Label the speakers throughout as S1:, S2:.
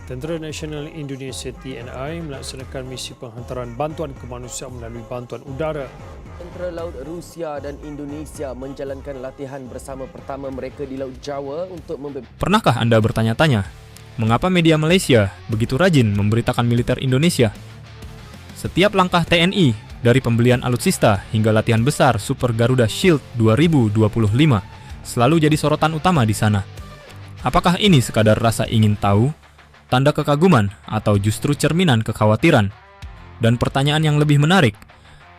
S1: Tentera Nasional Indonesia TNI melaksanakan misi penghantaran bantuan kemanusiaan melalui bantuan udara.
S2: Tentera Laut Rusia dan Indonesia menjalankan latihan bersama pertama mereka di Laut Jawa untuk
S3: Pernahkah Anda bertanya-tanya, mengapa media Malaysia begitu rajin memberitakan militer Indonesia? Setiap langkah TNI, dari pembelian alutsista hingga latihan besar Super Garuda Shield 2025, selalu jadi sorotan utama di sana. Apakah ini sekadar rasa ingin tahu, tanda kekaguman, atau justru cerminan kekhawatiran? Dan pertanyaan yang lebih menarik,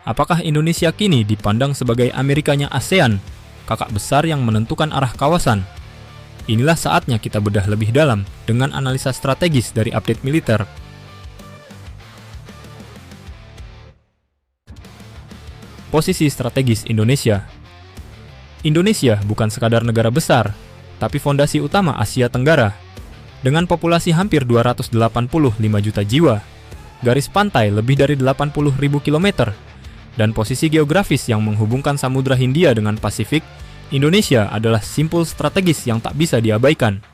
S3: apakah Indonesia kini dipandang sebagai Amerikanya ASEAN, kakak besar yang menentukan arah kawasan? Inilah saatnya kita bedah lebih dalam dengan analisa strategis dari update militer. Posisi strategis Indonesia. Indonesia bukan sekadar negara besar, tapi fondasi utama Asia Tenggara. Dengan populasi hampir 285 juta jiwa, garis pantai lebih dari 80.000 km, dan posisi geografis yang menghubungkan Samudra Hindia dengan Pasifik, Indonesia adalah simpul strategis yang tak bisa diabaikan.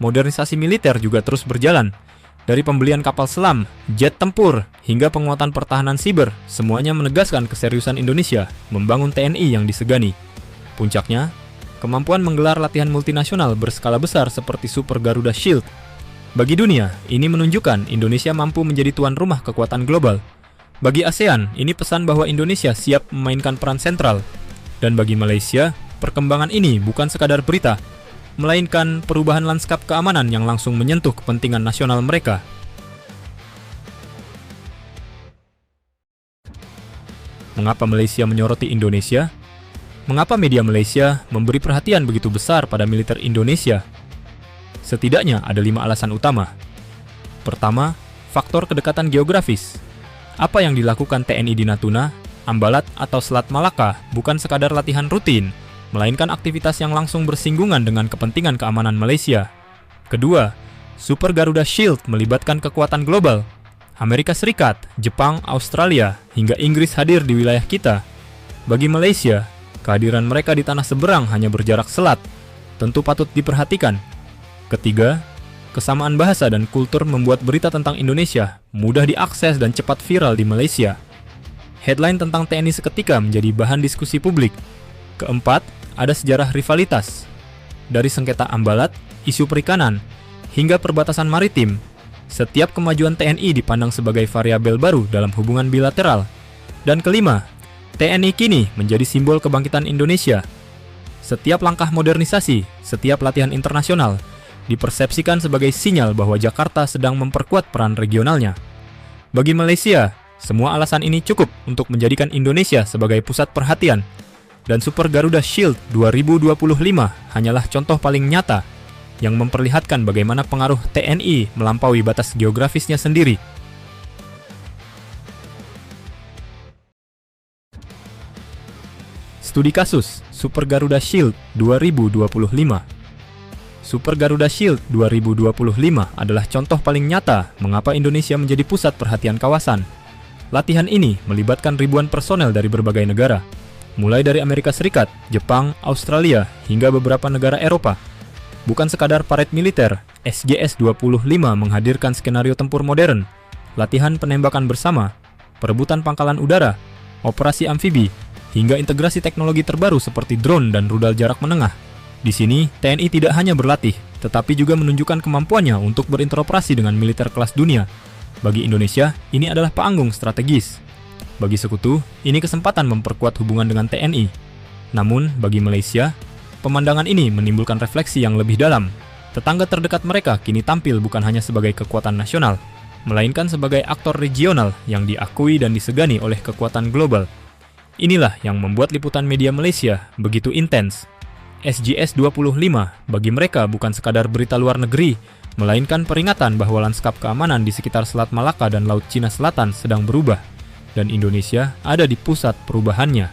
S3: Modernisasi militer juga terus berjalan. Dari pembelian kapal selam, jet tempur, hingga penguatan pertahanan siber, semuanya menegaskan keseriusan Indonesia membangun TNI yang disegani. Puncaknya, kemampuan menggelar latihan multinasional berskala besar seperti Super Garuda Shield. Bagi dunia, ini menunjukkan Indonesia mampu menjadi tuan rumah kekuatan global. Bagi ASEAN, ini pesan bahwa Indonesia siap memainkan peran sentral. Dan bagi Malaysia, perkembangan ini bukan sekadar berita, melainkan perubahan lanskap keamanan yang langsung menyentuh kepentingan nasional mereka. Mengapa Malaysia menyoroti Indonesia? Mengapa media Malaysia memberi perhatian begitu besar pada militer Indonesia? Setidaknya ada 5 alasan utama. Pertama, faktor kedekatan geografis. Apa yang dilakukan TNI di Natuna, Ambalat, atau Selat Malaka bukan sekadar latihan rutin, melainkan aktivitas yang langsung bersinggungan dengan kepentingan keamanan Malaysia. Kedua, Super Garuda Shield melibatkan kekuatan global. Amerika Serikat, Jepang, Australia, hingga Inggris hadir di wilayah kita. Bagi Malaysia, kehadiran mereka di tanah seberang hanya berjarak selat, tentu patut diperhatikan. Ketiga, kesamaan bahasa dan kultur membuat berita tentang Indonesia mudah diakses dan cepat viral di Malaysia. Headline tentang TNI seketika menjadi bahan diskusi publik. Keempat, ada sejarah rivalitas. Dari sengketa Ambalat, isu perikanan, hingga perbatasan maritim, setiap kemajuan TNI dipandang sebagai variabel baru dalam hubungan bilateral. Dan kelima, TNI kini menjadi simbol kebangkitan Indonesia. Setiap langkah modernisasi, setiap latihan internasional, dipersepsikan sebagai sinyal bahwa Jakarta sedang memperkuat peran regionalnya. Bagi Malaysia, semua alasan ini cukup untuk menjadikan Indonesia sebagai pusat perhatian. Dan Super Garuda Shield 2025 hanyalah contoh paling nyata yang memperlihatkan bagaimana pengaruh TNI melampaui batas geografisnya sendiri. Studi kasus Super Garuda Shield 2025. Super Garuda Shield 2025 adalah contoh paling nyata mengapa Indonesia menjadi pusat perhatian kawasan. Latihan ini melibatkan ribuan personel dari berbagai negara, mulai dari Amerika Serikat, Jepang, Australia, hingga beberapa negara Eropa. Bukan sekadar parade militer, SGS-25 menghadirkan skenario tempur modern, latihan penembakan bersama, perebutan pangkalan udara, operasi amfibi, hingga integrasi teknologi terbaru seperti drone dan rudal jarak menengah. Di sini, TNI tidak hanya berlatih, tetapi juga menunjukkan kemampuannya untuk berinteroperasi dengan militer kelas dunia. Bagi Indonesia, ini adalah panggung strategis. Bagi sekutu, ini kesempatan memperkuat hubungan dengan TNI. Namun, bagi Malaysia, pemandangan ini menimbulkan refleksi yang lebih dalam. Tetangga terdekat mereka kini tampil bukan hanya sebagai kekuatan nasional, melainkan sebagai aktor regional yang diakui dan disegani oleh kekuatan global. Inilah yang membuat liputan media Malaysia begitu intens. SGS-25 bagi mereka bukan sekadar berita luar negeri, melainkan peringatan bahwa lanskap keamanan di sekitar Selat Malaka dan Laut Cina Selatan sedang berubah, dan Indonesia ada di pusat perubahannya.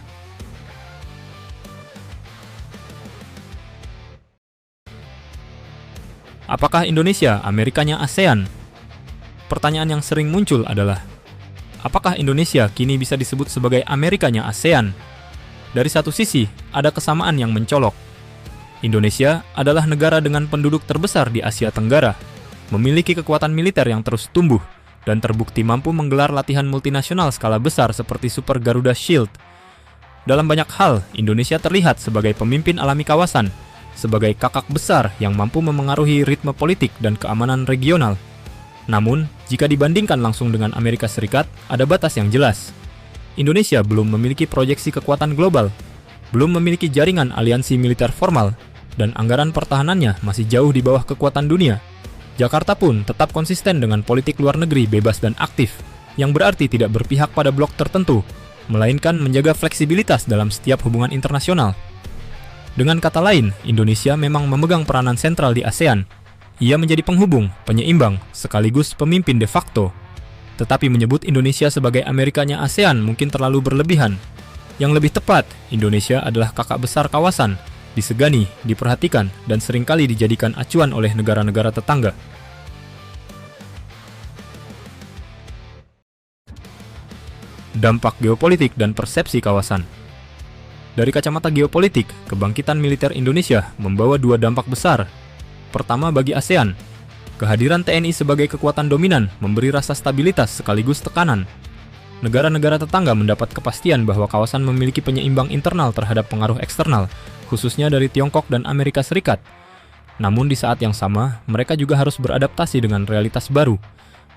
S3: Apakah Indonesia Amerikanya ASEAN? Pertanyaan yang sering muncul adalah, apakah Indonesia kini bisa disebut sebagai Amerikanya ASEAN? Dari satu sisi, ada kesamaan yang mencolok. Indonesia adalah negara dengan penduduk terbesar di Asia Tenggara. memiliki kekuatan militer yang terus tumbuh dan terbukti mampu menggelar latihan multinasional skala besar seperti Super Garuda Shield. Dalam banyak hal, Indonesia terlihat sebagai pemimpin alami kawasan, sebagai kakak besar yang mampu memengaruhi ritme politik dan keamanan regional. Namun, jika dibandingkan langsung dengan Amerika Serikat, ada batas yang jelas. Indonesia belum memiliki proyeksi kekuatan global, belum memiliki jaringan aliansi militer formal, dan anggaran pertahanannya masih jauh di bawah kekuatan dunia. Jakarta pun tetap konsisten dengan politik luar negeri bebas dan aktif, yang berarti tidak berpihak pada blok tertentu, melainkan menjaga fleksibilitas dalam setiap hubungan internasional. Dengan kata lain, Indonesia memang memegang peranan sentral di ASEAN. Ia menjadi penghubung, penyeimbang, sekaligus pemimpin de facto. Tetapi menyebut Indonesia sebagai Amerikanya ASEAN mungkin terlalu berlebihan. Yang lebih tepat, Indonesia adalah kakak besar kawasan, disegani, diperhatikan, dan seringkali dijadikan acuan oleh negara-negara tetangga. Dampak geopolitik dan persepsi kawasan. Dari kacamata geopolitik, kebangkitan militer Indonesia membawa dua dampak besar. Pertama, bagi ASEAN, kehadiran TNI sebagai kekuatan dominan memberi rasa stabilitas sekaligus tekanan. Negara-negara tetangga mendapat kepastian bahwa kawasan memiliki penyeimbang internal terhadap pengaruh eksternal, khususnya dari Tiongkok dan Amerika Serikat. Namun di saat yang sama, mereka juga harus beradaptasi dengan realitas baru,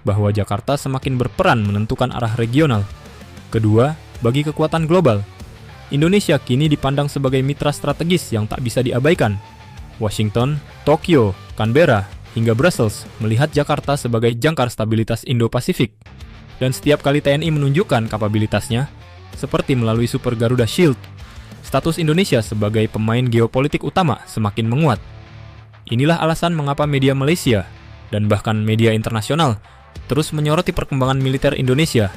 S3: bahwa Jakarta semakin berperan menentukan arah regional. Kedua, bagi kekuatan global, Indonesia kini dipandang sebagai mitra strategis yang tak bisa diabaikan. Washington, Tokyo, Canberra, hingga Brussels melihat Jakarta sebagai jangkar stabilitas Indo-Pasifik. Dan setiap kali TNI menunjukkan kapabilitasnya, seperti melalui Super Garuda Shield, status Indonesia sebagai pemain geopolitik utama semakin menguat. Inilah alasan mengapa media Malaysia, dan bahkan media internasional, terus menyoroti perkembangan militer Indonesia.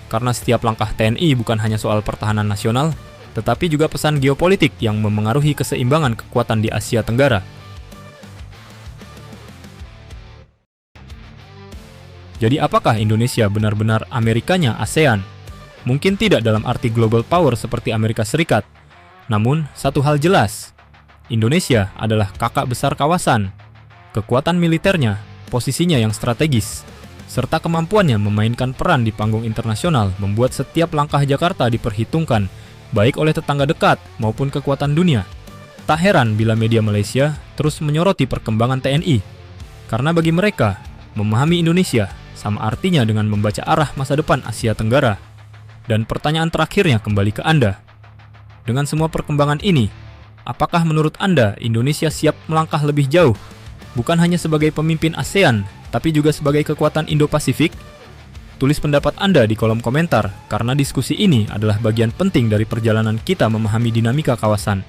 S3: Karena setiap langkah TNI bukan hanya soal pertahanan nasional, tetapi juga pesan geopolitik yang memengaruhi keseimbangan kekuatan di Asia Tenggara. Jadi apakah Indonesia benar-benar Amerikanya ASEAN? Mungkin tidak dalam arti global power seperti Amerika Serikat. Namun, satu hal jelas, Indonesia adalah kakak besar kawasan. Kekuatan militernya, posisinya yang strategis, serta kemampuannya memainkan peran di panggung internasional membuat setiap langkah Jakarta diperhitungkan, baik oleh tetangga dekat maupun kekuatan dunia. Tak heran bila media Malaysia terus menyoroti perkembangan TNI, karena bagi mereka, memahami Indonesia sama artinya dengan membaca arah masa depan Asia Tenggara. Dan pertanyaan terakhirnya kembali ke Anda. Dengan semua perkembangan ini, apakah menurut Anda Indonesia siap melangkah lebih jauh, bukan hanya sebagai pemimpin ASEAN, tapi juga sebagai kekuatan Indo-Pasifik? Tulis pendapat Anda di kolom komentar, karena diskusi ini adalah bagian penting dari perjalanan kita memahami dinamika kawasan.